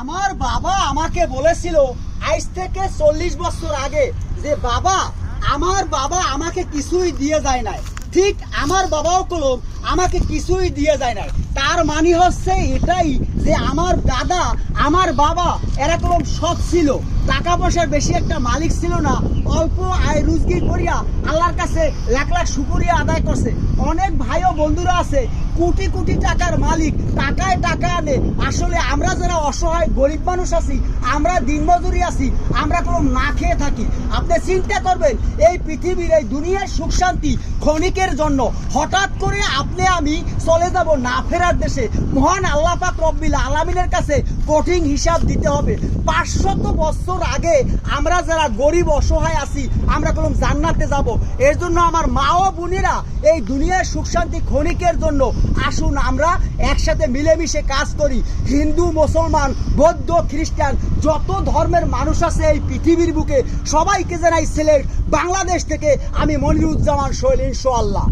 আমার বাবা আমাকে বলেছিল আজ থেকে 40 বছর আগে যে বাবা আমার বাবা আমাকে কিছুই দিয়ে যায় নাই। ঠিক আমার বাবাও কলম আমাকে কিছুই দিয়ে যায় নাই। তার মানে হচ্ছে এটাই যে আমার দাদা আমার বাবা এরা কলম সৎ ছিল, টাকা পয়সার বেশি একটা মালিক ছিল না, অল্প আয় রুজগার করিয়া আল্লাহর কাছে লাখ লাখ শুকরিয়া আদায় করছে। অনেক ভাই ও বন্ধুরা আছে কোটি কোটি টাকার মালিক, টাকায় টাকা আনে। আসলে আমরা যারা অসহায় গরিব মানুষ আছি, আমরা দিনমজুরি আছি, আমরা কোনো না খেয়ে থাকি। আপনি চিন্তা করবেন এই পৃথিবীর এই দুনিয়ার সুখ শান্তি ক্ষণিকের জন্য হঠাৎ করে আপনি আমি চলে যাব না ফেরার দেশে। মহান আল্লাহ পাক রব্বিল আলামিনের কাছে কঠিন হিসাব দিতে হবে। 500 বছর আগে আমরা যারা গরিব অসহায় আছি আমরা কোনো জান্নাতে যাব। এর জন্য আমার মা ও বোনেরা এই দুনিয়ার সুখ শান্তি ক্ষণিকের জন্য আসুন আমরা একসাথে মিলেমিশে কাজ করি। হিন্দু মুসলমান বৌদ্ধ খ্রিস্টান যত ধর্মের মানুষ আছে এই পৃথিবীর বুকে সবাইকে জানাই সিলেট বাংলাদেশ থেকে আমি মনিরুজ্জামান সোহেল, ইনশাআল্লাহ।